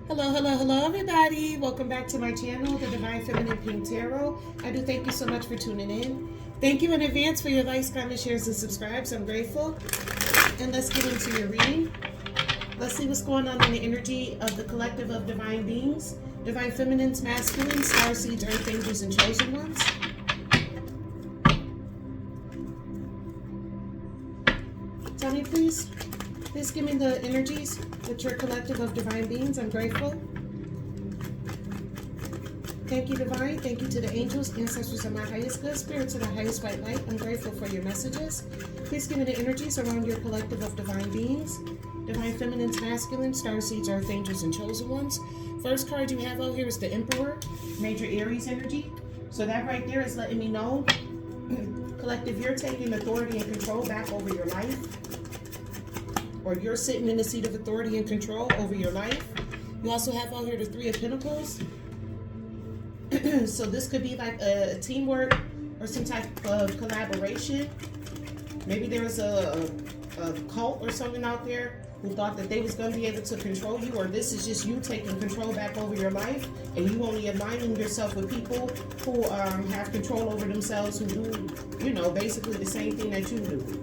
Hello, hello, hello, everybody. Welcome back to my channel, The Divine Feminine Pink Tarot. I do thank you so much for tuning in. Thank you in advance for your likes, comments, shares, and subscribes. I'm grateful. And let's get into your reading. Let's see what's going on in the energy of the collective of divine beings, divine feminines, masculines, star seeds, earth angels, and chosen ones. Tell me, please. Please give me the energies with your collective of divine beings. I'm grateful. Thank you, Divine. Thank you to the angels, ancestors of my highest good, spirits of the highest white light. I'm grateful for your messages. Please give me the energies around your collective of divine beings, divine feminines, masculine, star seeds, earth angels, and chosen ones. First card you have out here is the Emperor, major Aries energy. So that right there is letting me know, collective, you're taking authority and control back over your life. Or you're sitting in the seat of authority and control over your life. You also have out here the Three of Pentacles. So this could be like a teamwork or some type of collaboration. Maybe there's a cult or something out there who thought that they was going to be able to control you, or this is just you taking control back over your life, and you only aligning yourself with people who have control over themselves, who do, you know, basically the same thing that you do.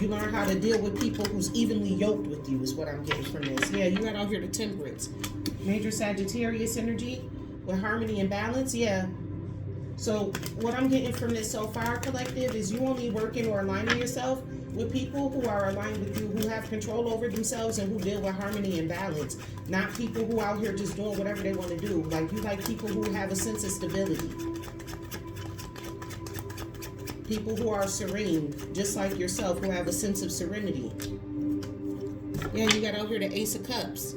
You learn how to deal with people who's evenly yoked with you is what I'm getting from this. Yeah, you got out here the Temperance. Major Sagittarius energy with harmony and balance. Yeah. So what I'm getting from this so far, collective, is you only working or aligning yourself with people who are aligned with you, who have control over themselves and who deal with harmony and balance. Not people who out here just doing whatever they want to do. Like, you like people who have a sense of stability. People who are serene, just like yourself, who have a sense of serenity. Yeah, you got out here the Ace of Cups.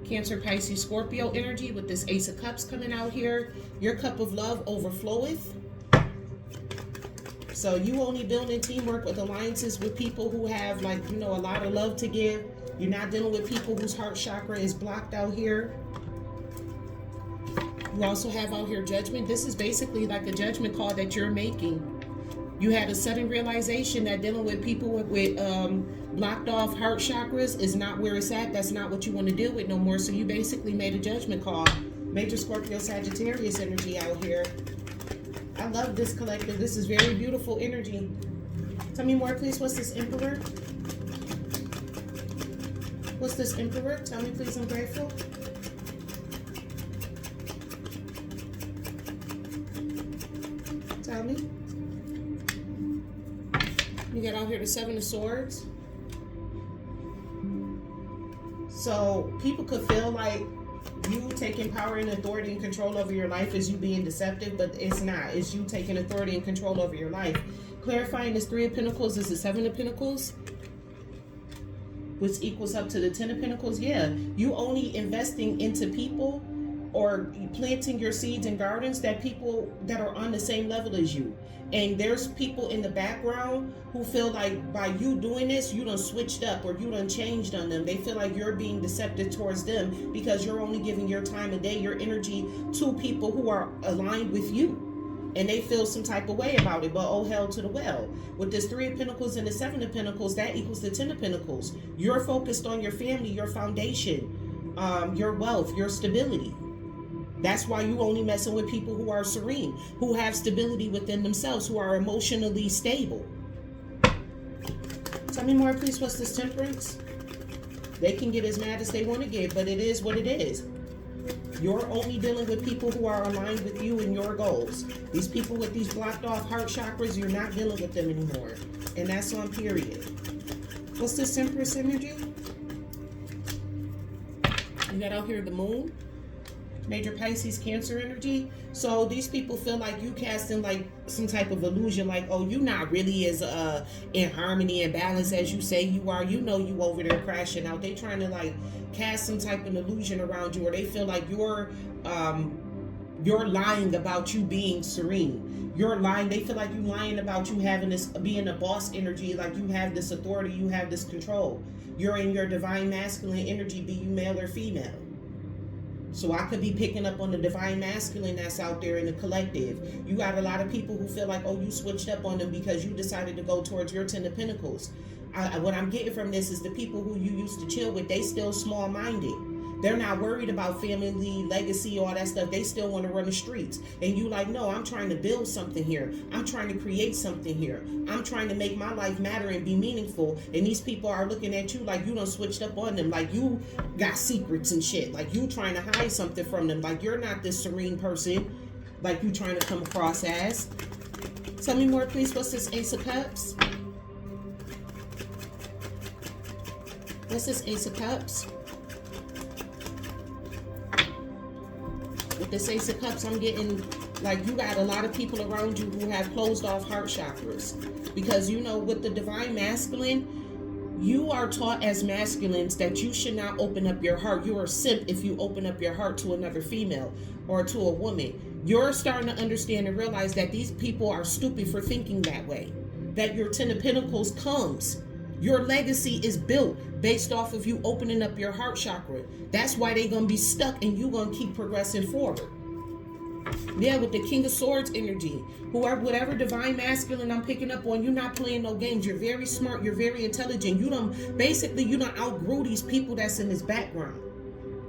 Cancer, Pisces, Scorpio energy with this Ace of Cups coming out here. Your cup of love overfloweth. So you only building teamwork with alliances with people who have, like, you know, a lot of love to give. You're not dealing with people whose heart chakra is blocked out here. You also have out here Judgment. This is basically like a judgment call that you're making. You had a sudden realization that dealing with people with blocked off heart chakras is not where it's at. That's not what you want to deal with no more. So you basically made a judgment call. Major Scorpio Sagittarius energy out here. I love this collective. This is very beautiful energy. Tell me more, please. What's this Emperor? What's this Emperor? Tell me, please. I'm grateful. Tell me. You got out here the Seven of Swords. So people could feel like you taking power and authority and control over your life is you being deceptive, but it's not. It's you taking authority and control over your life. Clarifying this Three of Pentacles is the Seven of Pentacles, which equals up to the Ten of Pentacles. Yeah, you only investing into people or planting your seeds in gardens that people that are on the same level as you. And there's people in the background who feel like by you doing this, you done switched up or you done changed on them. They feel like you're being deceptive towards them because you're only giving your time of day, your energy to people who are aligned with you. And they feel some type of way about it, but oh, hell to the well. With this Three of Pentacles and the Seven of Pentacles, that equals the Ten of Pentacles. You're focused on your family, your foundation, your wealth, your stability. That's why you only messing with people who are serene, who have stability within themselves, who are emotionally stable. Tell me more, please. What's this Temperance? They can get as mad as they want to get, but it is what it is. You're only dealing with people who are aligned with you and your goals. These people with these blocked off heart chakras, you're not dealing with them anymore. And that's on period. What's this Empress energy? You got out here the Moon. Major Pisces, Cancer energy. So these people feel like you casting like some type of illusion, like, oh, you not really as in harmony and balance as you say you are. You know you over there crashing out. They trying to like cast some type of illusion around you, or they feel like you're lying about you being serene. You're lying. They feel like you lying about you having this, being a boss energy, like you have this authority, you have this control. You're in your divine masculine energy, be you male or female. So I could be picking up on the divine masculine that's out there in the collective. You got a lot of people who feel like, oh, you switched up on them because you decided to go towards your Ten of Pentacles. what I'm getting from this is the people who you used to chill with, they still small-minded. They're not worried about family, legacy, all that stuff. They still want to run the streets. And you like, no, I'm trying to build something here. I'm trying to create something here. I'm trying to make my life matter and be meaningful. And these people are looking at you like you done switched up on them. Like you got secrets and shit. Like you trying to hide something from them. Like you're not this serene person like you trying to come across as. Tell me more, please. What's this Ace of Cups? What's this Ace of Cups? With this Ace of Cups, I'm getting like you got a lot of people around you who have closed off heart chakras. Because, you know, with the divine masculine, you are taught as masculines that you should not open up your heart. You are a simp if you open up your heart to another female or to a woman. You're starting to understand and realize that these people are stupid for thinking that way. That your Ten of Pentacles comes. Your legacy is built based off of you opening up your heart chakra. That's why they're going to be stuck and you're going to keep progressing forward. Yeah, with the King of Swords energy. Whatever divine masculine I'm picking up on, you're not playing no games. You're very smart. You're very intelligent. You don't outgrow these people that's in this background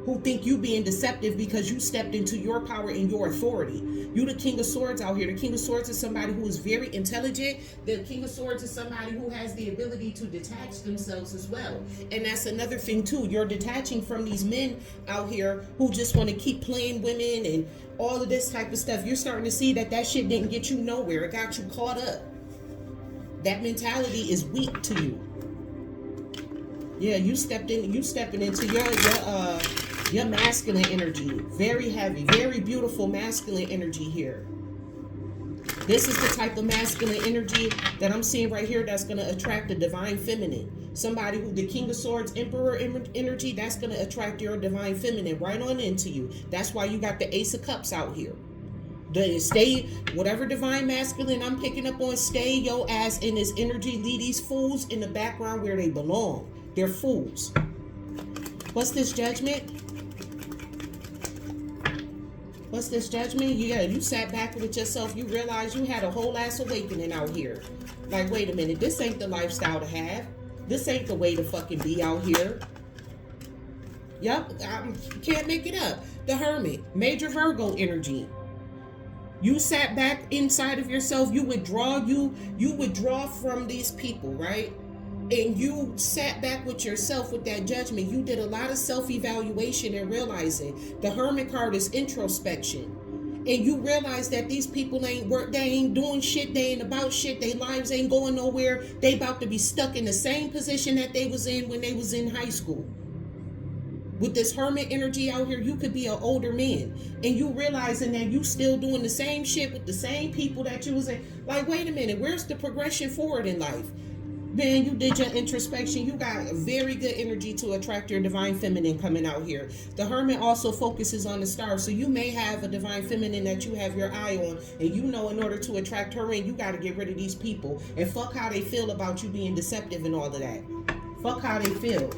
who think you being deceptive because you stepped into your power and your authority. You the King of Swords out here. The King of Swords is somebody who is very intelligent. The King of Swords is somebody who has the ability to detach themselves as well. And that's another thing too. You're detaching from these men out here who just want to keep playing women and all of this type of stuff. You're starting to see that shit didn't get you nowhere. It got you caught up. That mentality is weak to you. Yeah, you stepping into your masculine energy. Very heavy, very beautiful masculine energy here. This is the type of masculine energy that I'm seeing right here that's going to attract the divine feminine. Somebody who, the King of Swords, Emperor energy, that's going to attract your divine feminine right on into you. That's why you got the Ace of Cups out here. Whatever divine masculine I'm picking up on, stay your ass in this energy. Leave these fools in the background where they belong. They're fools. What's this Judgment? What's this Judgment? Yeah, you sat back with yourself. You realized you had a whole ass awakening out here. Like, wait a minute. This ain't the lifestyle to have. This ain't the way to fucking be out here. Yep, I can't make it up. The Hermit. Major Virgo energy. You sat back inside of yourself. You withdraw from these people, right? And you sat back with yourself with that judgment. You did a lot of self-evaluation and realizing the Hermit card is introspection. And you realize that these people ain't doing shit, they ain't about shit, their lives ain't going nowhere. They about to be stuck in the same position that they was in when they was in high school. With this Hermit energy out here, you could be an older man. And you realizing that you still doing the same shit with the same people that you was in. Like, wait a minute, where's the progression forward in life? Man, you did your introspection. You got a very good energy to attract your divine feminine coming out here. The Hermit also focuses on the stars. So you may have a divine feminine that you have your eye on. And you know in order to attract her in, you got to get rid of these people. And fuck how they feel about you being deceptive and all of that. Fuck how they feel.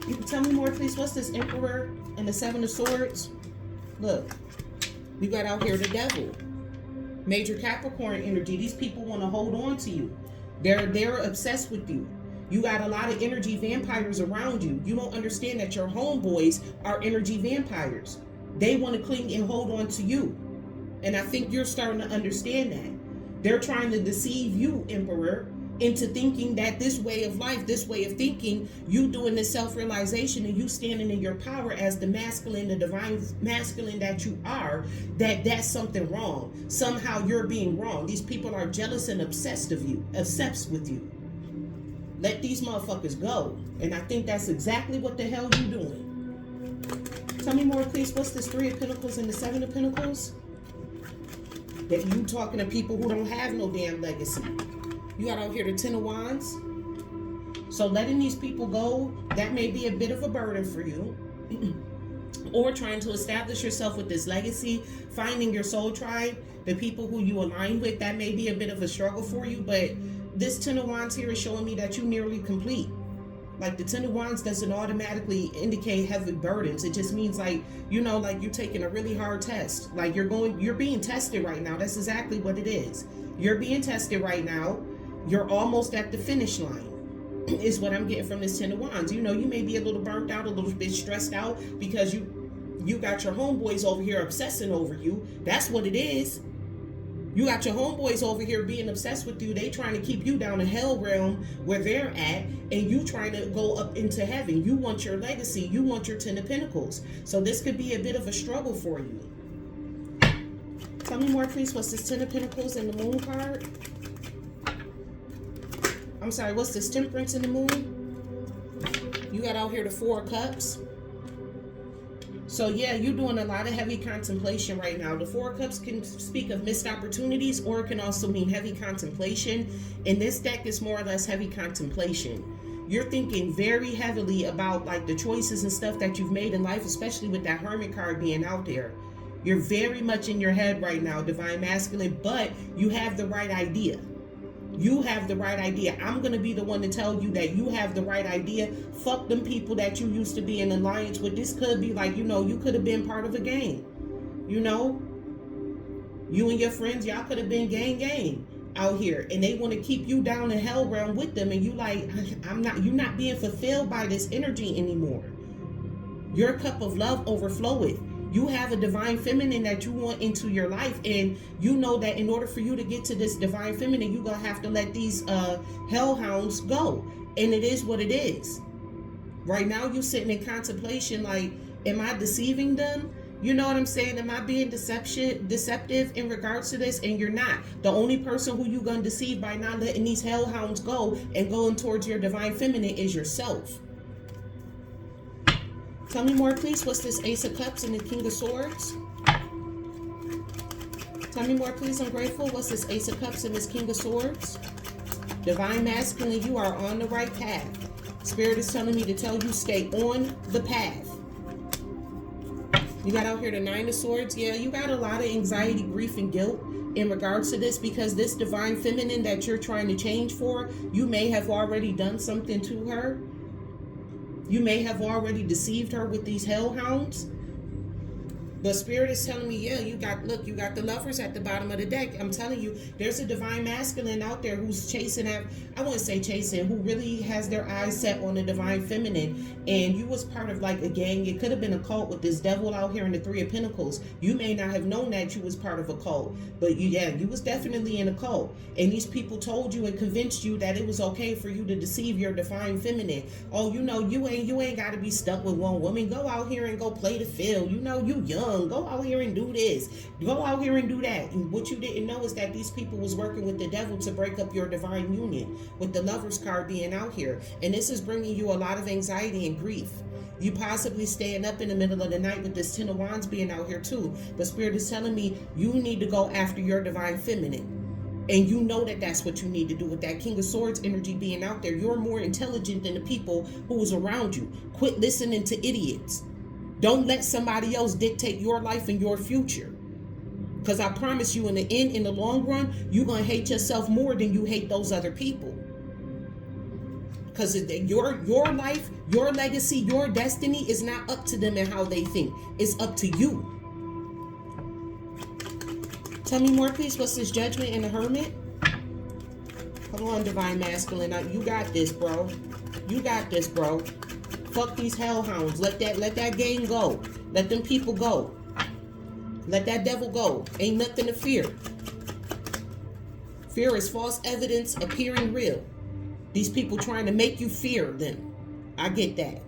You can tell me more, please. What's this Emperor and the Seven of Swords? Look. We got out here the Devil. Major Capricorn energy. These people want to hold on to you. They're obsessed with you. You got a lot of energy vampires around you. You don't understand that your homeboys are energy vampires. They want to cling and hold on to you. And I think you're starting to understand that. They're trying to deceive you, Emperor, into thinking that this way of life, this way of thinking, you doing this self-realization and you standing in your power as the masculine, the divine masculine that you are, that's something wrong. Somehow you're being wrong. These people are jealous and obsessed with you. Let these motherfuckers go. And I think that's exactly what the hell you doing. Tell me more, please. What's this Three of Pentacles and the Seven of Pentacles? That you talking to people who don't have no damn legacy. You got out here the Ten of Wands. So letting these people go, that may be a bit of a burden for you. Or trying to establish yourself with this legacy, finding your soul tribe, the people who you align with, that may be a bit of a struggle for you. But this Ten of Wands here is showing me that you're nearly complete. Like the Ten of Wands doesn't automatically indicate heavy burdens. It just means like, you know, like you're taking a really hard test. Like you're being tested right now. That's exactly what it is. You're being tested right now. You're almost at the finish line. is what I'm getting from this Ten of Wands. You know, you may be a little burnt out, a little bit stressed out because you got your homeboys over here obsessing over you. That's what it is. You got your homeboys over here being obsessed with you. They trying to keep you down in hell realm where they're at, and you trying to go up into heaven. You want your legacy. You want your Ten of Pentacles. So this could be a bit of a struggle for you. Tell me more, please. What's this Ten of Pentacles and the Moon card? I'm sorry, what's this Temperance in the Moon? You got out here the Four of Cups. So yeah, you're doing a lot of heavy contemplation right now. The Four of Cups can speak of missed opportunities, or it can also mean heavy contemplation. In this deck, it's more or less heavy contemplation. You're thinking very heavily about like the choices and stuff that you've made in life, especially with that Hermit card being out there. You're very much in your head right now, Divine Masculine, but you have the right idea. You have the right idea. I'm going to be the one to tell you that you have the right idea. Fuck them people that you used to be in alliance with. This could be like, you know, you could have been part of a gang. You know, you and your friends, y'all could have been gang out here, and they want to keep you down in hell realm with them, and you like, you're not being fulfilled by this energy anymore. Your cup of love overfloweth. You have a divine feminine that you want into your life, and you know that in order for you to get to this divine feminine, you're going to have to let these hellhounds go. And it is what it is. Right now, you're sitting in contemplation like, am I deceiving them? You know what I'm saying? Am I being deceptive in regards to this? And you're not. The only person who you're going to deceive by not letting these hellhounds go and going towards your divine feminine is yourself. Tell me more, please. What's this Ace of Cups and the King of Swords? Tell me more, please. I'm grateful. What's this Ace of Cups and this King of Swords? Divine Masculine, you are on the right path. Spirit is telling me to tell you stay on the path. You got out here the Nine of Swords. Yeah, you got a lot of anxiety, grief, and guilt in regards to this, because this divine feminine that you're trying to change for, you may have already done something to her. You may have already deceived her with these hellhounds. But Spirit is telling me, yeah, you got the Lovers at the bottom of the deck. I'm telling you, there's a divine masculine out there who's chasing at, I wouldn't say chasing, who really has their eyes set on the divine feminine. And you was part of like a gang. It could have been a cult with this devil out here in the Three of Pentacles. You may not have known that you was part of a cult, but you was definitely in a cult. And these people told you and convinced you that it was okay for you to deceive your divine feminine. Oh, you know, you ain't got to be stuck with one woman. Go out here and go play the field. You know, you young. Go out here and do this. Go out here and do that. And what you didn't know is that these people was working with the devil to break up your divine union, with the Lovers card being out here. And this is bringing you a lot of anxiety and grief. You possibly staying up in the middle of the night with this Ten of Wands being out here too. But Spirit is telling me you need to go after your divine feminine. And you know that that's what you need to do with that King of Swords energy being out there. You're more intelligent than the people who was around you. Quit listening to idiots. Don't let somebody else dictate your life and your future. Because I promise you, in the end, in the long run, you're going to hate yourself more than you hate those other people. Because your life, your legacy, your destiny is not up to them and how they think. It's up to you. Tell me more, please. What's this Judgment and the Hermit? Come on, Divine Masculine. You got this, bro. You got this, bro. Fuck these hellhounds. Let that gang go. Let them people go. Let that devil go. Ain't nothing to fear. Fear is false evidence appearing real. These people trying to make you fear them. I get that.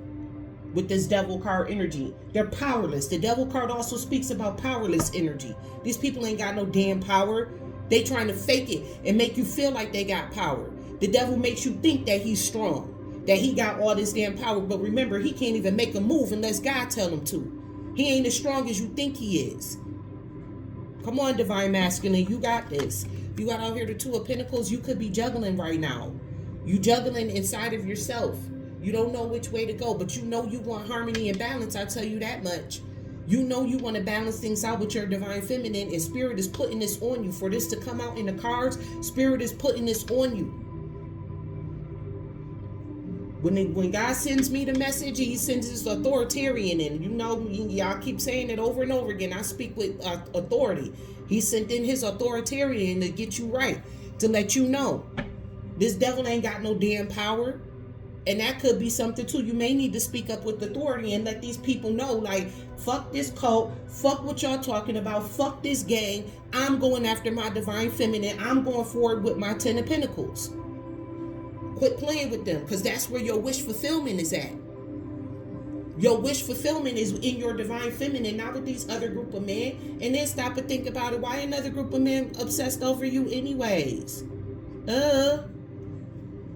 With this devil card energy. They're powerless. The devil card also speaks about powerless energy. These people ain't got no damn power. They trying to fake it and make you feel like they got power. The devil makes you think that he's strong, that he got all this damn power. But remember, he can't even make a move unless God tell him to. He ain't as strong as you think he is. Come on, Divine Masculine, you got this. You got out here the Two of Pentacles. You could be juggling right now. You juggling inside of yourself. You don't know which way to go, but you know you want harmony and balance. I tell you that much. You know you want to balance things out with your divine feminine, and Spirit is putting this on you. For this to come out in the cards, Spirit is putting this on you. When God sends me the message, he sends this authoritarian in. You know, y'all keep saying it over and over again. I speak with authority. He sent in his authoritarian to get you right, to let you know this devil ain't got no damn power. And that could be something too. You may need to speak up with authority and let these people know, like, fuck this cult, fuck what y'all talking about, fuck this gang. I'm going after my divine feminine. I'm going forward with my 10 of Pentacles. Quit playing with them, because that's where your wish fulfillment is at. Your wish fulfillment is in your divine feminine, not with these other group of men. And then stop and think about it. Why another group of men obsessed over you anyways?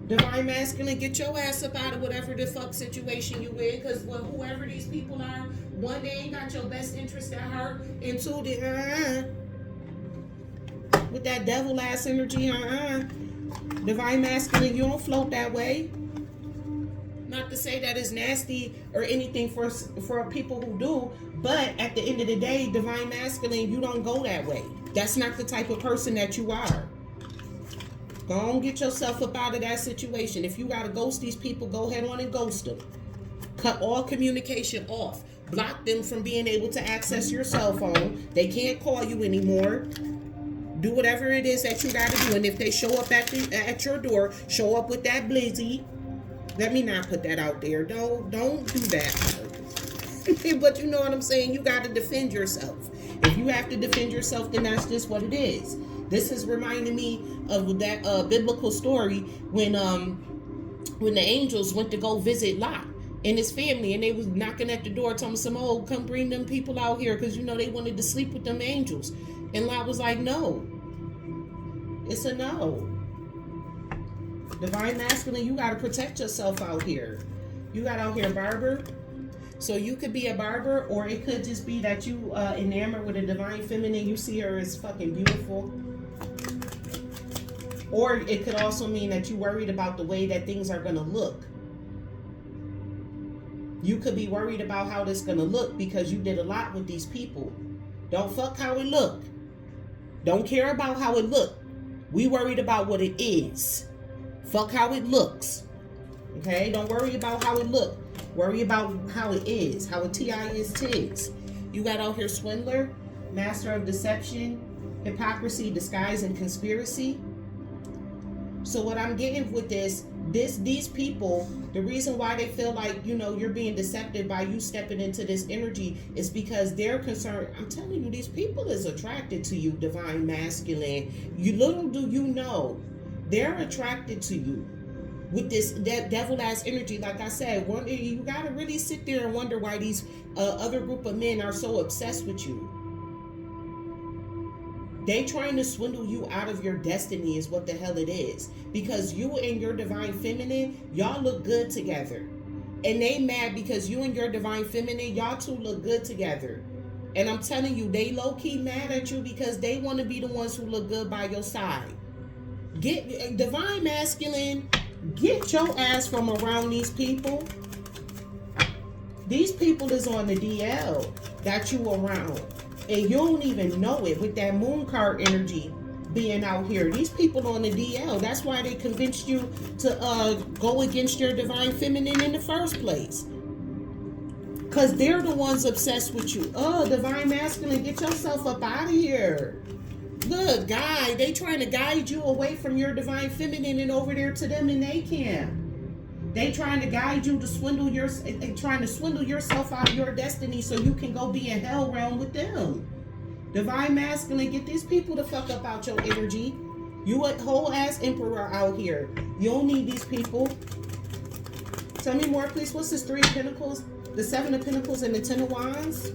Divine masculine, get your ass up out of whatever the fuck situation you in, because whoever these people are, one, they ain't got your best interest at heart, and two, they with that devil ass energy, divine masculine, you don't float that way. Not to say that it's nasty or anything for people who do, but at the end of the day, divine masculine, you don't go that way. That's not the type of person that you are. Go on, get yourself up out of that situation. If you gotta ghost these people, go ahead on and ghost them. Cut all communication off. Block them from being able to access your cell phone. They can't call you anymore. Do whatever it is that you gotta do. And if they show up at your door, show up with that blizzy. Let me not put that out there. Don't do that. But you know what I'm saying? You gotta defend yourself. If you have to defend yourself, then that's just what it is. This is reminding me of that biblical story when the angels went to go visit Lot and his family, and they was knocking at the door, telling some, oh, come bring them people out here, because they wanted to sleep with them angels. And Lot was like, no. It's a no. Divine masculine, you gotta protect yourself out here. You got out here barber. So you could be a barber, or it could just be that you enamored with a divine feminine. You see her as fucking beautiful. Or it could also mean that you're worried about the way that things are going to look. You could be worried about how this is going to look because you did a lot with these people. Don't fuck how it look. Don't care about how it look. We worried about what it is. Fuck how it looks. Okay? Don't worry about how it look. Worry about how it is. How a T.I. is tis. You got out here swindler, master of deception, hypocrisy, disguise, and conspiracy. So what I'm getting with these people, the reason why they feel like, you're being deceptive by you stepping into this energy is because they're concerned. I'm telling you, these people is attracted to you, divine masculine. Little do you know, they're attracted to you with this devil ass energy. Like I said, you gotta really sit there and wonder why these other group of men are so obsessed with you. They trying to swindle you out of your destiny is what the hell it is. Because you and your divine feminine, y'all look good together. And they mad because you and your divine feminine, y'all two look good together. And I'm telling you, they low-key mad at you because they want to be the ones who look good by your side. Get divine masculine, get your ass from around these people. These people is on the DL that you around. And you don't even know it with that moon card energy being out here. These people on the DL, that's why they convinced you to go against your divine feminine in the first place. Because they're the ones obsessed with you. Oh, divine masculine, get yourself up out of here. Look, guy, they trying to guide you away from your divine feminine and over there to them in they camp. They trying to guide you to trying to swindle yourself out of your destiny so you can go be in hell realm with them. Divine masculine, get these people the fuck up out your energy. You a whole ass emperor out here. You don't need these people. Tell me more, please. What's this 3 of Pentacles? The 7 of Pentacles and the 10 of Wands?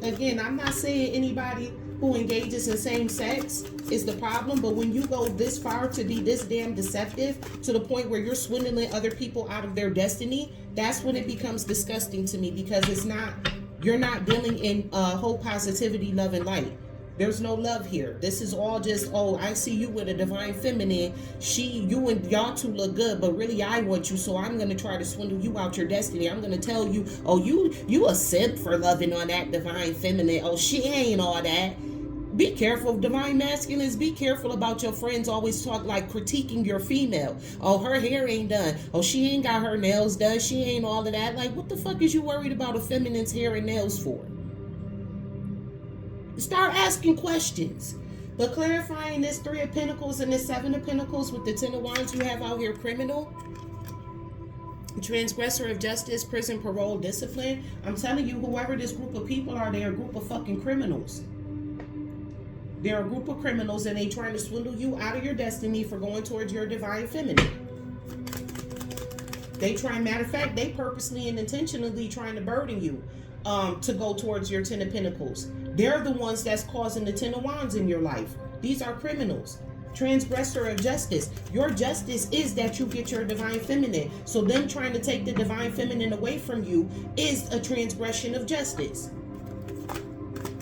Again, I'm not saying anybody who engages in same sex is the problem, but when you go this far to be this damn deceptive to the point where you're swindling other people out of their destiny, that's when it becomes disgusting to me, because you're not dealing in whole positivity, love, and light. There's no love here. This is all just, oh, I see you with a divine feminine. You and y'all two look good, but really I want you, so I'm going to try to swindle you out your destiny. I'm going to tell you, oh, you a simp for loving on that divine feminine. Oh, she ain't all that. Be careful, divine masculines. Be careful about your friends always critiquing your female. Oh, her hair ain't done. Oh, she ain't got her nails done. She ain't all of that. Like, what the fuck is you worried about a feminine's hair and nails for? Start asking questions. But clarifying this 3 of Pentacles and this 7 of Pentacles with the 10 of Wands, you have out here criminal, transgressor of justice, prison, parole, discipline. I'm telling you, whoever this group of people are, they're a group of fucking criminals. They're a group of criminals, and they trying to swindle you out of your destiny for going towards your divine feminine. They try, matter of fact, they purposely and intentionally trying to burden you to go towards your 10 of Pentacles. They're the ones that's causing the 10 of Wands in your life. These are criminals. Transgressor of justice. Your justice is that you get your divine feminine. So them trying to take the divine feminine away from you is a transgression of justice.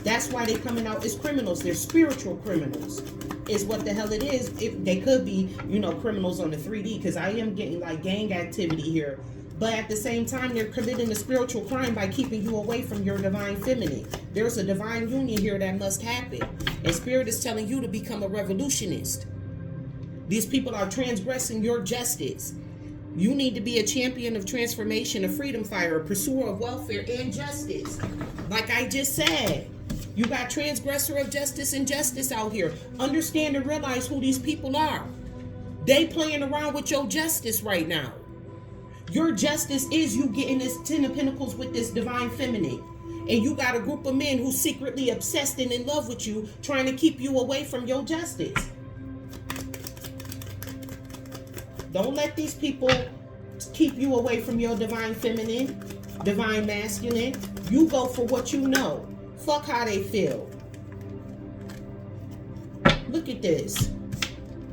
That's why they coming out as criminals. They're spiritual criminals, is what the hell it is. If they could be, you know, criminals on the 3D, because I am getting like gang activity here. But at the same time, they're committing a spiritual crime by keeping you away from your divine feminine. There's a divine union here that must happen. And Spirit is telling you to become a revolutionist. These people are transgressing your justice. You need to be a champion of transformation, a freedom fighter, a pursuer of welfare and justice. Like I just said, you got transgressor of justice and justice out here. Understand and realize who these people are. They playing around with your justice right now. Your justice is you getting this 10 of Pentacles with this divine feminine. And you got a group of men who secretly obsessed and in love with you, trying to keep you away from your justice. Don't let these people keep you away from your divine feminine, divine masculine. You go for what you know. Fuck how they feel. Look at this.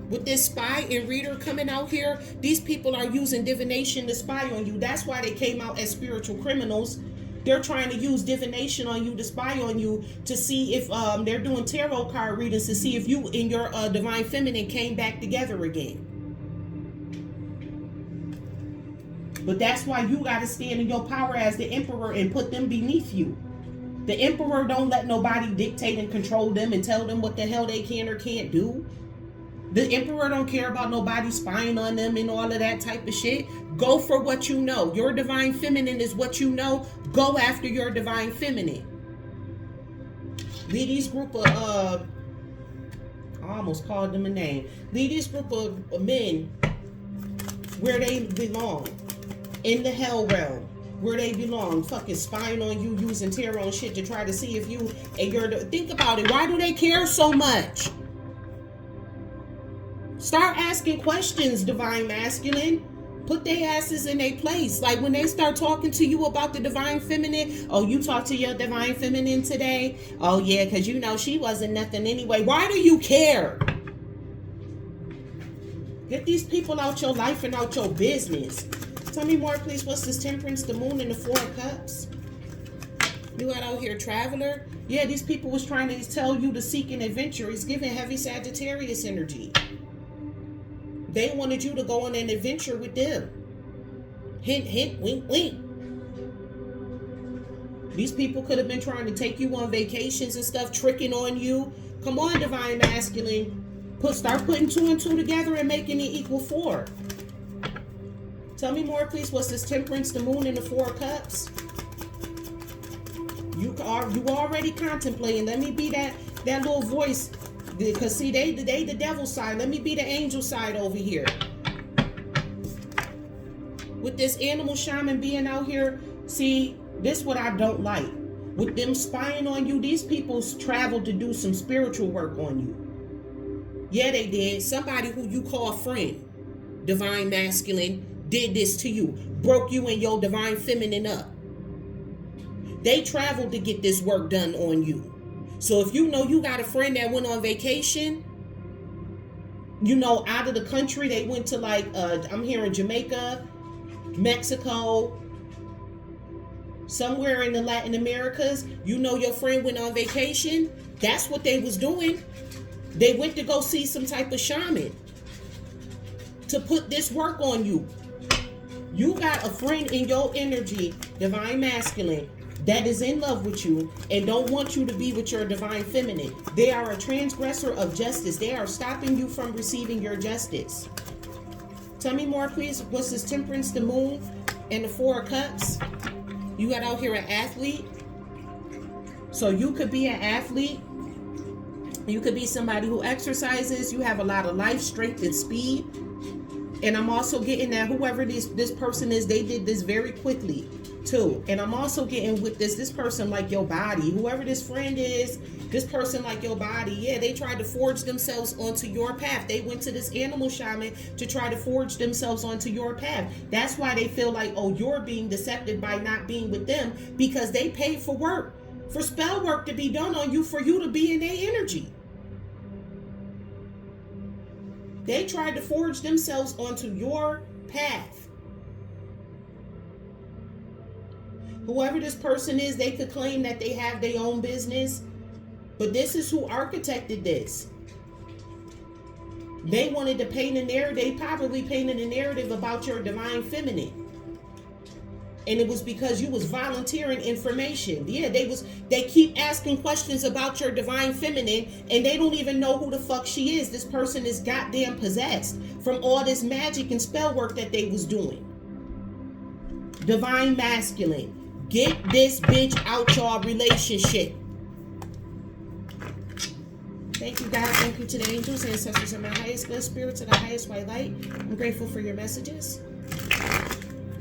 With this spy and reader coming out here, these people are using divination to spy on you. That's why they came out as spiritual criminals. They're trying to use divination on you to spy on you to see if they're doing tarot card readings to see if you and your divine feminine came back together again. But that's why you got to stand in your power as the emperor and put them beneath you. The emperor don't let nobody dictate and control them and tell them what the hell they can or can't do. The emperor don't care about nobody spying on them and all of that type of shit. Go for what you know. Your divine feminine is what you know. Go after your divine feminine. Lead these group of, I almost called them a name. Lead this group of men where they belong. In the hell realm. Where they belong. Fucking spying on you, using tarot and shit to try to see if you and your... Think about it. Why do they care so much? Start asking questions, divine masculine. Put their asses in their place. Like when they start talking to you about the divine feminine. Oh, you talked to your divine feminine today? Oh yeah, because you know she wasn't nothing anyway. Why do you care? Get these people out your life and out your business. Tell me more, please. What's this Temperance, the Moon, and the 4 of Cups? You out here, traveler? Yeah, these people was trying to tell you to seek an adventure. It's giving heavy Sagittarius energy. They wanted you to go on an adventure with them. Hint, hint, wink, wink. These people could have been trying to take you on vacations and stuff, tricking on you. Come on, divine masculine. Start putting 2 and 2 together and making it equal 4. Tell me more, please. What's this Temperance, the Moon, and the 4 of Cups? You already contemplating. Let me be that little voice. Because see, they the devil side. Let me be the angel side over here. With this animal shaman being out here, see, this what I don't like. With them spying on you, these people traveled to do some spiritual work on you. Yeah, they did. Somebody who you call friend, divine masculine, did this to you. Broke you and your divine feminine up. They traveled to get this work done on you. So if you know you got a friend that went on vacation, you know, out of the country, they went to like, I'm hearing Jamaica, Mexico, somewhere in the Latin Americas, you know your friend went on vacation. That's what they was doing. They went to go see some type of shaman to put this work on you. You got a friend in your energy, divine masculine, that is in love with you and don't want you to be with your divine feminine. They are a transgressor of justice. They are stopping you from receiving your justice. Tell me more, please. What's this Temperance, the Moon, and the 4 of Cups? You got out here an athlete. So you could be an athlete You could be somebody who exercises. You have a lot of life, strength, and speed. And I'm also getting that whoever this person is, they did this very quickly too. And I'm also getting with this person like your body. Whoever this friend is, this person like your body. Yeah, they tried to forge themselves onto your path. They went to this animal shaman to try to forge themselves onto your path. That's why they feel like, oh, you're being deceptive by not being with them, because they paid for work, for spell work to be done on you, for you to be in their energy. They tried to forge themselves onto your path. Whoever this person is, they could claim that they have their own business, but this is who architected this. They wanted to paint a narrative. They probably painted a narrative about your divine feminine. And it was because you was volunteering information. Yeah, they keep asking questions about your divine feminine, and they don't even know who the fuck she is. This person is goddamn possessed from all this magic and spell work that they was doing. Divine masculine. Get this bitch out your relationship. Thank you, God. Thank you to the angels, ancestors, and my highest good spirits of the highest white light. I'm grateful for your messages.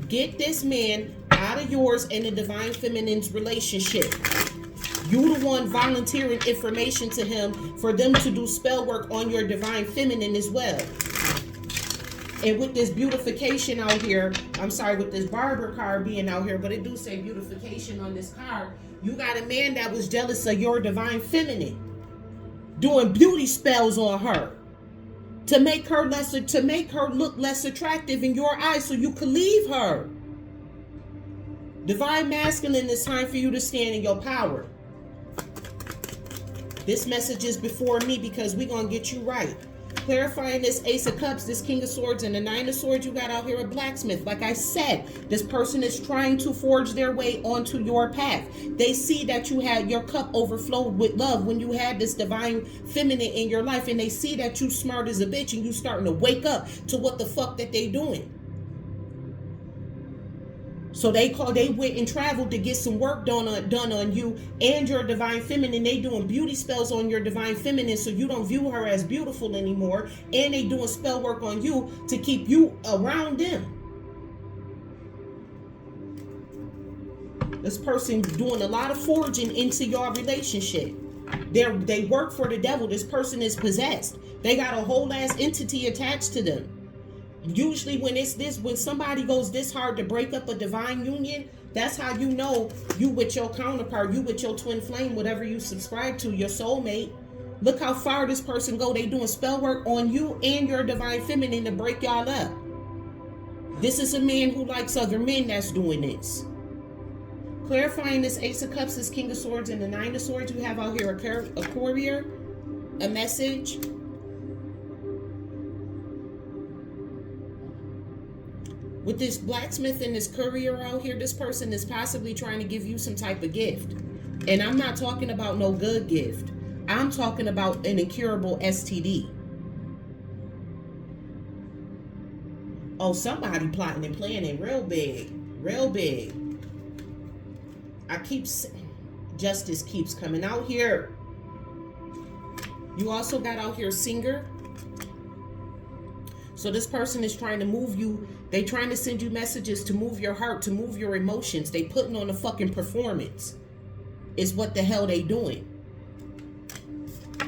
Get this man out of yours and the divine feminine's relationship. You the one volunteering information to him for them to do spell work on your divine feminine as well. And with this beautification out here, I'm sorry, with this barber card being out here, but it do say beautification on this card. You got a man that was jealous of your divine feminine, doing beauty spells on her to make her lesser, to make her look less attractive in your eyes so you could leave her. Divine masculine, it's time for you to stand in your power. This message is before me because we're going to get you right. Clarifying this Ace of Cups, this King of Swords, and the Nine of Swords you got out here, a blacksmith. Like I said, this person is trying to forge their way onto your path. They see that you had your cup overflowed with love when you had this divine feminine in your life, and they see that you smart as a bitch and you starting to wake up to what the fuck that they doing. So they went and traveled to get some work done on you and your divine feminine. They doing beauty spells on your divine feminine so you don't view her as beautiful anymore. And they doing spell work on you to keep you around them. This person doing a lot of forging into your relationship. They work for the devil. This person is possessed. They got a whole ass entity attached to them. Usually when somebody goes this hard to break up a divine union, that's how you know you with your counterpart, you with your twin flame, whatever you subscribe to, your soulmate. Look how far this person go. They doing spell work on you and your divine feminine to break y'all up. This is a man who likes other men that's doing this. Clarifying this Ace of Cups, this King of Swords, and the Nine of Swords you have out here, a courier, a message. With this blacksmith and this courier out here, this person is possibly trying to give you some type of gift. And I'm not talking about no good gift. I'm talking about an incurable STD. Oh, somebody plotting and planning real big. Real big. Justice keeps coming out here. You also got out here singer. So this person is trying to move you. They trying to send you messages to move your heart, to move your emotions. They putting on a fucking performance. Is what the hell they doing.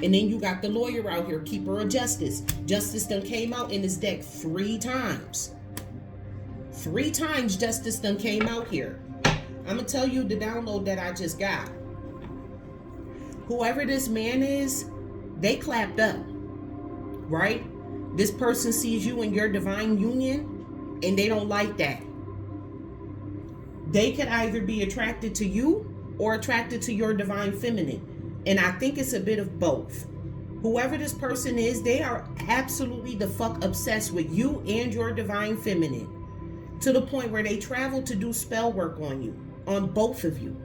And then you got the lawyer out here, keeper of justice. Justice done came out in this deck 3 times. 3 times justice done came out here. I'm going to tell you the download that I just got. Whoever this man is, they clapped up. Right? This person sees you in your divine union, and they don't like that. They could either be attracted to you or attracted to your divine feminine. And I think it's a bit of both. Whoever this person is, they are absolutely the fuck obsessed with you and your divine feminine. To the point where they travel to do spell work on you. On both of you.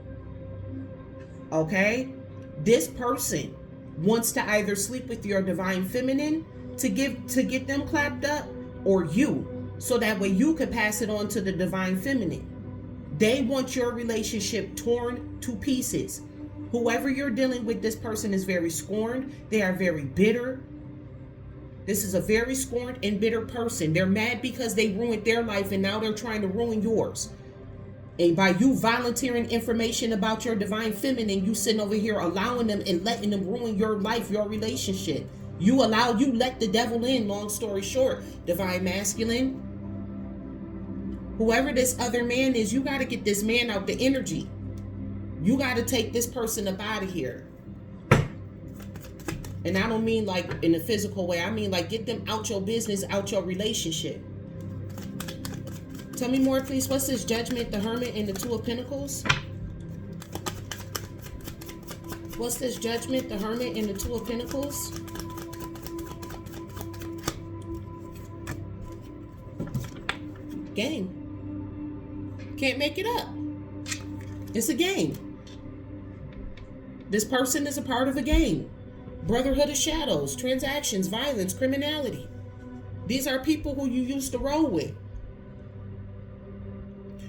Okay? This person wants to either sleep with your divine feminine to get them clapped up, or you, so that way you could pass it on to the divine feminine. They want your relationship torn to pieces. Whoever you're dealing with, this person is very scorned. They are very bitter. This is a very scorned and bitter person. They're mad because they ruined their life and now they're trying to ruin yours. And by you volunteering information about your divine feminine, you sitting over here allowing them and letting them ruin your life, your relationship. You let the devil in, long story short. Divine masculine. Whoever this other man is, you got to get this man out the energy. You got to take this person up out of here. And I don't mean like in a physical way. I mean like get them out your business, out your relationship. Tell me more, please. What's this? Judgment, the Hermit, and the Two of Pentacles? What's this? Judgment, the Hermit, and the Two of Pentacles? Game. Can't make it up. It's a game. This person is a part of a game. Brotherhood of Shadows, transactions, violence, criminality. These are people who you used to roll with.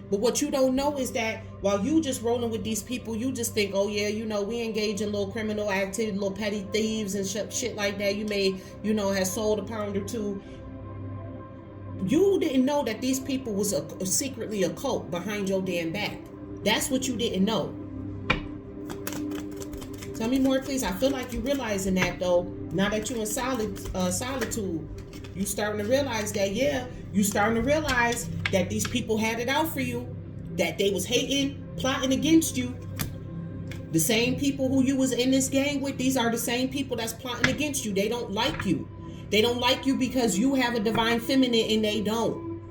But what you don't know is that while you just rolling with these people, you just think, oh yeah, we engage in little criminal activity, little petty thieves and shit like that. You may, have sold a pound or two. You didn't know that these people was secretly a cult behind your damn back. That's what you didn't know. Tell me more, please. I feel like you're realizing that, though. Now that you're in solitude, you starting to realize that, you starting to realize that these people had it out for you, that they was hating, plotting against you. The same people who you was in this gang with, these are the same people that's plotting against you. They don't like you. They don't like you because you have a divine feminine and they don't.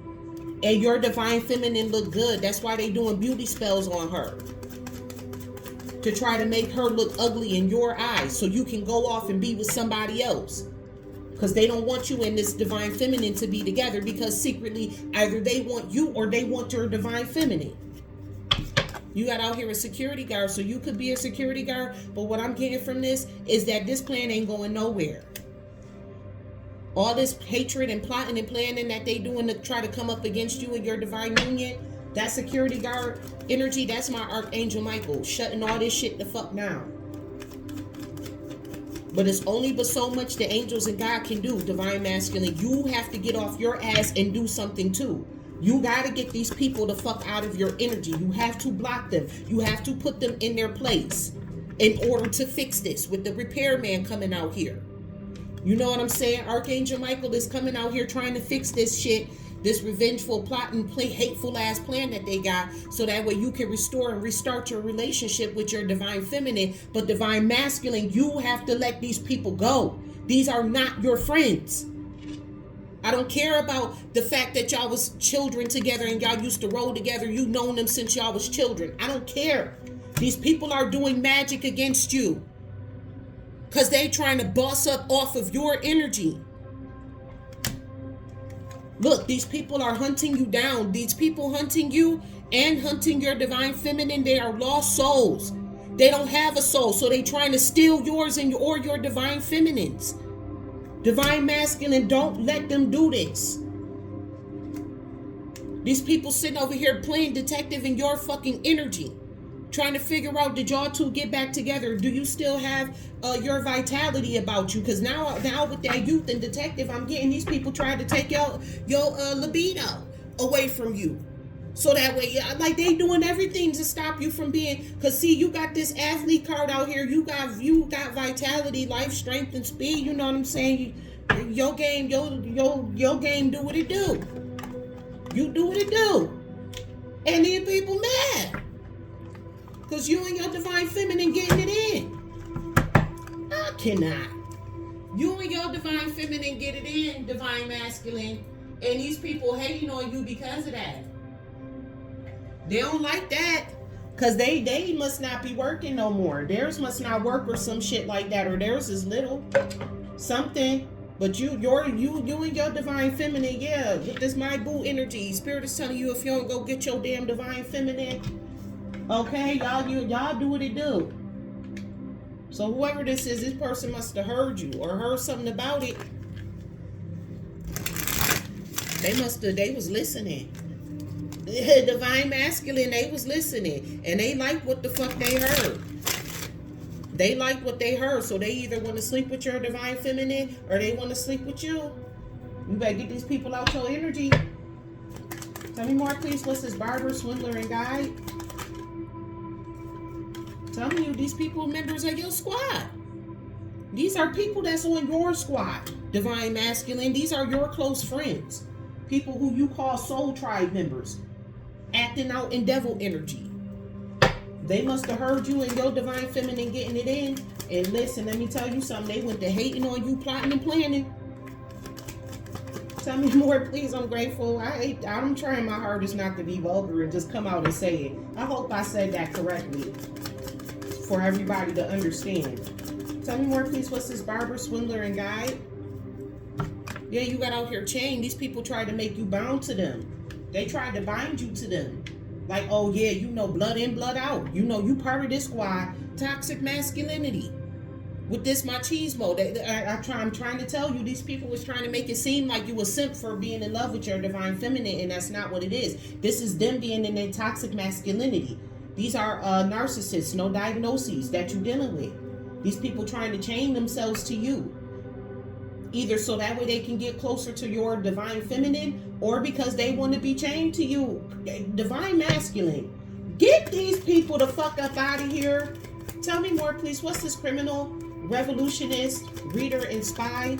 And your divine feminine look good. That's why they doing beauty spells on her. To try to make her look ugly in your eyes so you can go off and be with somebody else. Because they don't want you and this divine feminine to be together, because secretly either they want you or they want your divine feminine. You got out here a security guard, so you could be a security guard, but what I'm getting from this is that this plan ain't going nowhere. All this hatred and plotting and planning that they doing to try to come up against you and your divine union, that security guard energy, that's my Archangel Michael shutting all this shit the fuck down. But it's only but so much the angels and God can do, divine masculine. You have to get off your ass and do something too. You got to get these people the fuck out of your energy. You have to block them. You have to put them in their place in order to fix this, with the repairman coming out here. You know what I'm saying? Archangel Michael is coming out here trying to fix this shit, this revengeful, plotting, hateful ass plan that they got, so that way you can restore and restart your relationship with your divine feminine. But divine masculine, you have to let these people go. These are not your friends. I don't care about the fact that y'all was children together and y'all used to roll together. You've known them since y'all was children. I don't care. These people are doing magic against you because they trying to boss up off of your energy. Look, these people are hunting you down. These people hunting you and hunting your divine feminine, they are lost souls. They don't have a soul, so they trying to steal yours and or your divine feminines. Divine masculine, don't let them do this. These people sitting over here playing detective in your fucking energy, trying to figure out, did y'all two get back together? Do you still have your vitality about you? Because now with that youth and detective, I'm getting these people trying to take your libido away from you. So that way, like, they doing everything to stop you from being, because see, you got this athlete card out here. You got vitality, life, strength, and speed. You know what I'm saying? Your game do what it do. You do what it do. And these people mad. Because you and your divine feminine getting it in. I cannot. You and your divine feminine get it in, divine masculine. And these people hating on you because of that. They don't like that. Because they must not be working no more. Theirs must not work or some shit like that. Or theirs is little. Something. But you and your divine feminine, yeah. With this my boo energy. Spirit is telling you, if you don't go get your damn divine feminine, okay, y'all do what it do. So whoever this is, this person must have heard you or heard something about it. They was listening. Divine masculine, they was listening. And they liked what the fuck they heard. They liked what they heard, so they either want to sleep with your divine feminine or they want to sleep with you. You better get these people out your energy. Tell me more, please. What's this barber, swindler, and guide? Telling you, these people members of your squad. These are people that's on your squad, divine masculine. These are your close friends. People who you call soul tribe members, acting out in devil energy. They must have heard you and your divine feminine getting it in. And listen, let me tell you something. They went to hating on you, plotting and planning. Tell me more, please. I'm grateful. I'm trying my hardest not to be vulgar and just come out and say it. I hope I said that correctly for everybody to understand. Tell me more, please. What's this barber, swindler, and guide? Yeah, you got out here chained. These people tried to make you bound to them. They tried to bind you to them. Like, oh yeah, you know, blood in, blood out. You know, you part of this squad. Toxic masculinity. With this machismo. I'm trying to tell you, these people was trying to make it seem like you were simp for being in love with your divine feminine, and that's not what it is. This is them being in their toxic masculinity. These are narcissists, no diagnoses that you're dealing with. These people trying to chain themselves to you. Either so that way they can get closer to your divine feminine, or because they want to be chained to you. Divine masculine. Get these people the fuck up out of here. Tell me more, please. What's this criminal, revolutionist, reader, and spy?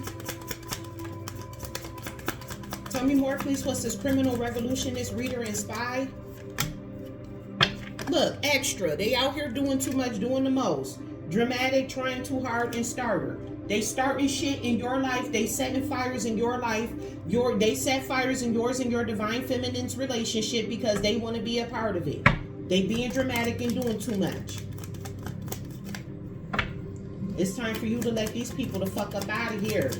Tell me more, please. What's this criminal, revolutionist, reader, and spy? Look, extra. They out here doing too much, doing the most. Dramatic, trying too hard, and starter. They starting shit in your life. They setting fires in your life. They set fires in yours and your divine feminine's relationship because they want to be a part of it. They being dramatic and doing too much. It's time for you to let these people the fuck up out of here.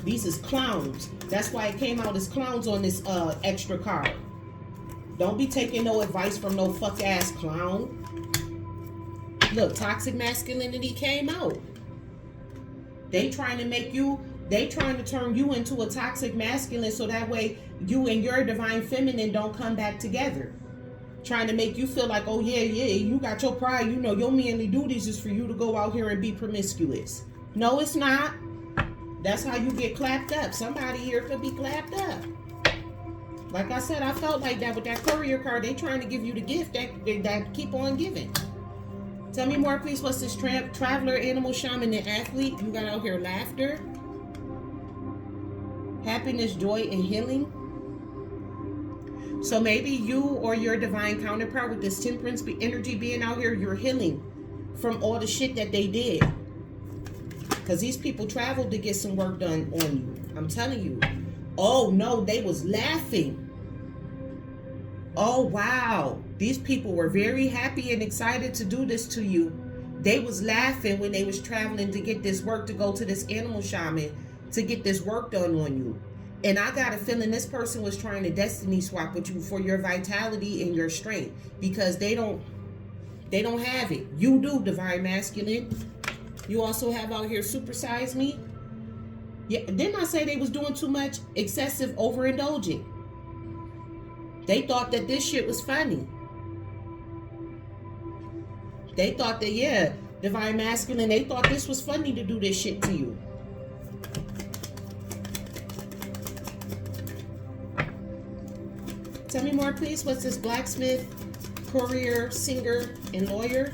These is clowns. That's why it came out as clowns on this extra card. Don't be taking no advice from no fuck ass clown. Look, toxic masculinity came out. They trying to turn you into a toxic masculine so that way you and your divine feminine don't come back together. Trying to make you feel like, oh yeah, you got your pride. You know, your manly duties is for you to go out here and be promiscuous. No, it's not. That's how you get clapped up. Somebody here could be clapped up. Like I said, I felt like that with that courier card. They trying to give you the gift that keep on giving. Tell me more, please. What's this traveler, animal, shaman, and athlete? You got out here laughter, happiness, joy, and healing. So maybe you or your divine counterpart with this temperance energy being out here, you're healing from all the shit that they did. Because these people traveled to get some work done on you. I'm telling you. Oh no, they was laughing. Oh wow. These people were very happy and excited to do this to you. They was laughing when they was traveling to get this work, to go to this animal shaman to get this work done on you. And I got a feeling this person was trying to destiny swap with you for your vitality and your strength, because they don't have it. You do, divine masculine. You also have out here supersize me. Yeah, didn't I say they was doing too much? Excessive overindulging. They thought that this shit was funny. They thought that, yeah, divine masculine, they thought this was funny to do this shit to you. Tell me more, please. What's this blacksmith, courier, singer, and lawyer?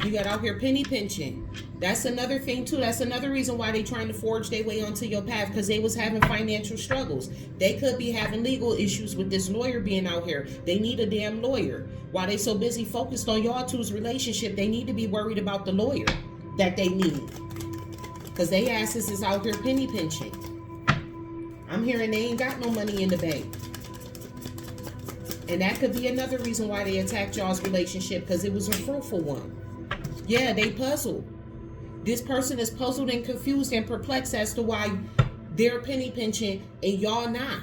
You got out here penny pinching. That's another thing too. That's another reason why they trying to forge their way onto your path, because they was having financial struggles. They could be having legal issues with this lawyer being out here. They need a damn lawyer. While they so busy focused on y'all two's relationship, they need to be worried about the lawyer that they need, because they asses is out here penny pinching. I'm hearing they ain't got no money in the bank. And that could be another reason why they attacked y'all's relationship, because it was a fruitful one. Yeah, they puzzled. This person is puzzled and confused and perplexed as to why they're penny pinching and y'all not.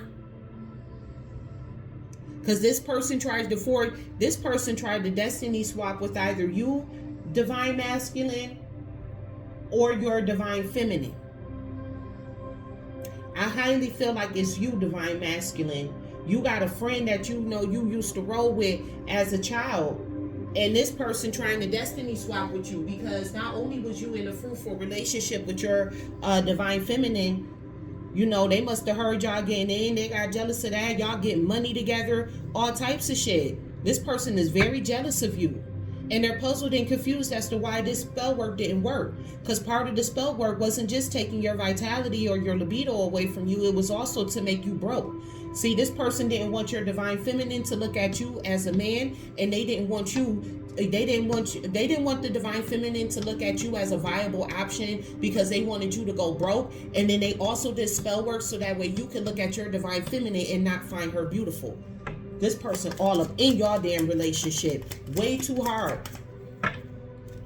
Because this person tried to destiny swap with either you, divine masculine, or your divine feminine. I highly feel like it's you, divine masculine. You got a friend that you know you used to roll with as a child, And this person trying to destiny swap with you, because not only was you in a fruitful relationship with your divine feminine, you know, they must have heard y'all getting in. They got jealous of that. Y'all getting money together, all types of shit. This person is very jealous of you. And they're puzzled and confused as to why this spell work didn't work. Because part of the spell work wasn't just taking your vitality or your libido away from you. It was also to make you broke. See, this person didn't want your divine feminine to look at you as a man, and they didn't want the divine feminine to look at you as a viable option, because they wanted you to go broke. And then they also did spell work so that way you can look at your divine feminine and not find her beautiful. This person all up in your damn relationship. Way too hard.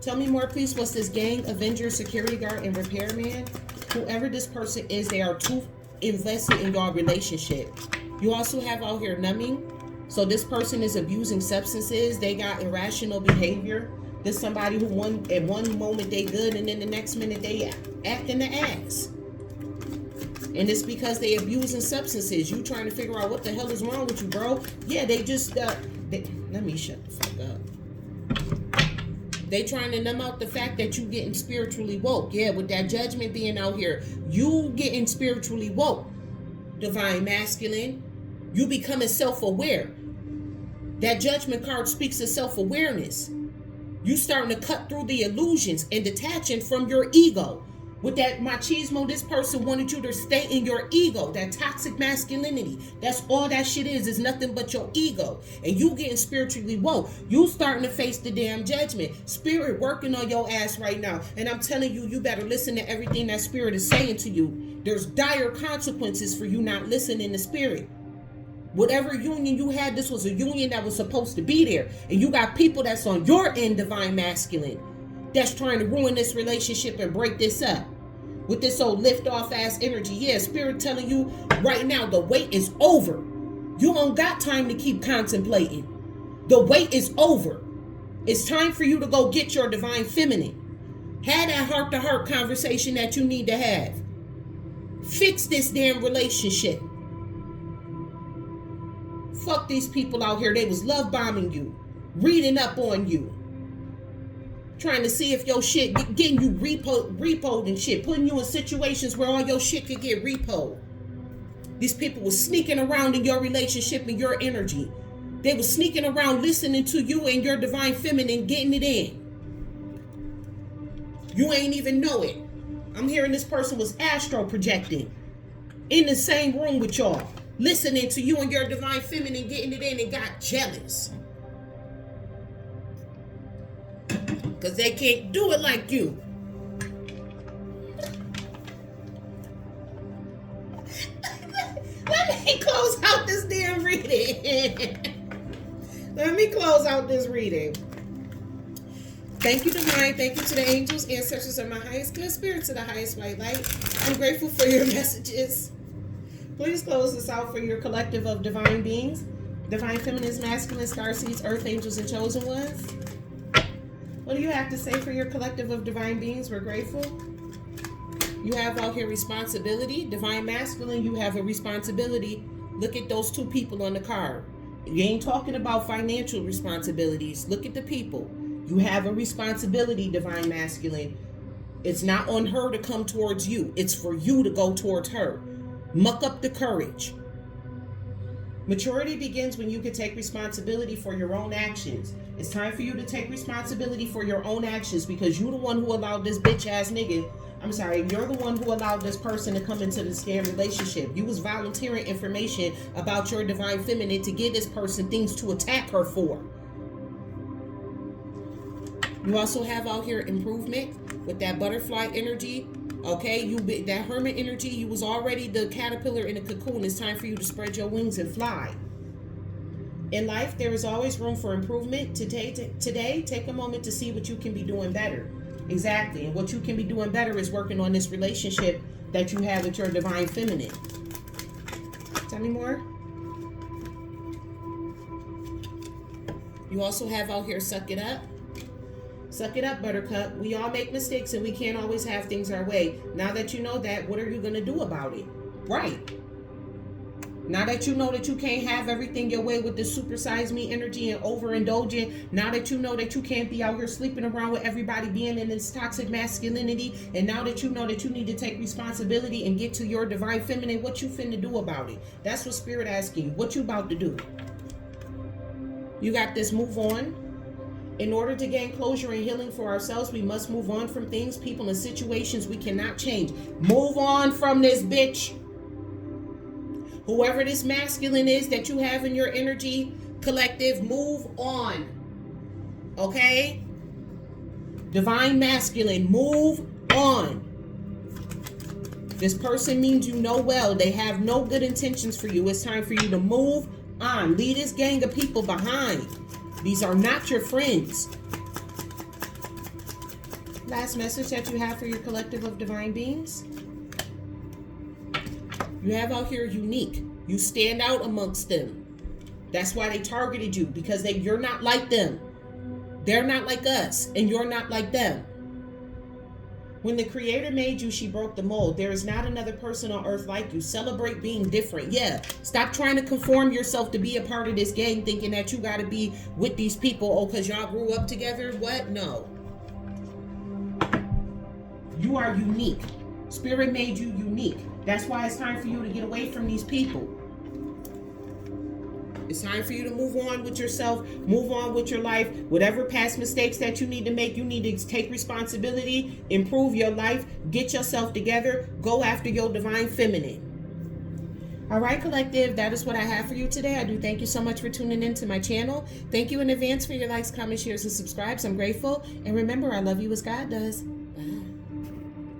Tell me more, please. What's this? Gang, Avenger, Security Guard, and Repairman? Whoever this person is, they are too invested in your relationship. You also have out here numbing. So this person is abusing substances. They got irrational behavior. There's somebody who at one moment they good, and then the next minute they acting the ass. And it's because they abusing substances. You trying to figure out what the hell is wrong with you, bro? Yeah, they just let me shut the fuck up. They trying to numb out the fact that you getting spiritually woke. Yeah, with that judgment being out here, you getting spiritually woke. Divine masculine, you becoming self-aware. That judgment card speaks of self-awareness. You starting to cut through the illusions and detaching from your ego. With that machismo, this person wanted you to stay in your ego, that toxic masculinity. That's all that shit is nothing but your ego. And you getting spiritually woke. You starting to face the damn judgment. Spirit working on your ass right now. And I'm telling you, you better listen to everything that spirit is saying to you. There's dire consequences for you not listening to spirit. Whatever union you had, this was a union that was supposed to be there. And you got people that's on your end, divine masculine, that's trying to ruin this relationship and break this up with this old lift off ass energy. Yeah, spirit telling you right now the wait is over. You don't got time to keep contemplating. The wait is over. It's time for you to go get your divine feminine. Have that heart to heart conversation that you need to have. Fix this damn relationship. Fuck these people out here. They was love bombing you, reading up on you, trying to see if your shit, getting you repoed and shit, putting you in situations where all your shit could get repoed. These people were sneaking around in your relationship and your energy. They were sneaking around listening to you and your divine feminine, getting it in. You ain't even know it. I'm hearing this person was astro projecting in the same room with y'all, listening to you and your divine feminine, getting it in, and got jealous. Because they can't do it like you. Let me close out this damn reading. Let me close out this reading. Thank you, Divine. Thank you to the angels, ancestors of my highest good, spirits of the highest white light. I'm grateful for your messages. Please close this out for your collective of divine beings, divine feminines, masculine, starseeds, earth angels, and chosen ones. What do you have to say for your collective of divine beings? We're grateful. You have out here responsibility. Divine masculine, you have a responsibility. Look at those two people on the card. You ain't talking about financial responsibilities. Look at the people. You have a responsibility, divine masculine. It's not on her to come towards you. It's for you to go towards her. Muck up the courage. Maturity begins when you can take responsibility for your own actions. It's time for you to take responsibility for your own actions, because you're the one who allowed this bitch ass nigga. You're the one who allowed this person to come into this damn relationship. You was volunteering information about your divine feminine to give this person things to attack her for. You also have out here improvement with that butterfly energy. Okay, that hermit energy, you was already the caterpillar in a cocoon. It's time for you to spread your wings and fly. In life, there is always room for improvement. Today, take a moment to see what you can be doing better. Exactly. And what you can be doing better is working on this relationship that you have with your divine feminine. Tell me more. You also have out here, suck it up. Suck it up, buttercup. We all make mistakes and we can't always have things our way. Now that you know that, what are you going to do about it? Right. Now that you know that you can't have everything your way with this supersize me energy and overindulging, now that you know that you can't be out here sleeping around with everybody being in this toxic masculinity, and now that you know that you need to take responsibility and get to your divine feminine, what you finna do about it? That's what Spirit asking you. What you about to do? You got this. Move on. In order to gain closure and healing for ourselves, we must move on from things, people, and situations we cannot change. Move on from this, bitch. Whoever this masculine is that you have in your energy collective, move on. Okay? Divine masculine, move on. This person means you know well. They have no good intentions for you. It's time for you to move on. Leave this gang of people behind. These are not your friends. Last message that you have for your collective of divine beings. You have out here unique. You stand out amongst them. That's why they targeted you, because you're not like them. They're not like us, and you're not like them. When the Creator made you, she broke the mold. There is not another person on earth like you. Celebrate being different. Yeah. Stop trying to conform yourself to be a part of this gang, thinking that you got to be with these people. Oh, because y'all grew up together? What? No. You are unique. Spirit made you unique. That's why it's time for you to get away from these people. It's time for you to move on with yourself, move on with your life. Whatever past mistakes that you need to make, you need to take responsibility, improve your life, get yourself together, go after your divine feminine. All right, collective, that is what I have for you today. I do thank you so much for tuning into my channel. Thank you in advance for your likes, comments, shares, and subscribes. I'm grateful. And remember, I love you as God does.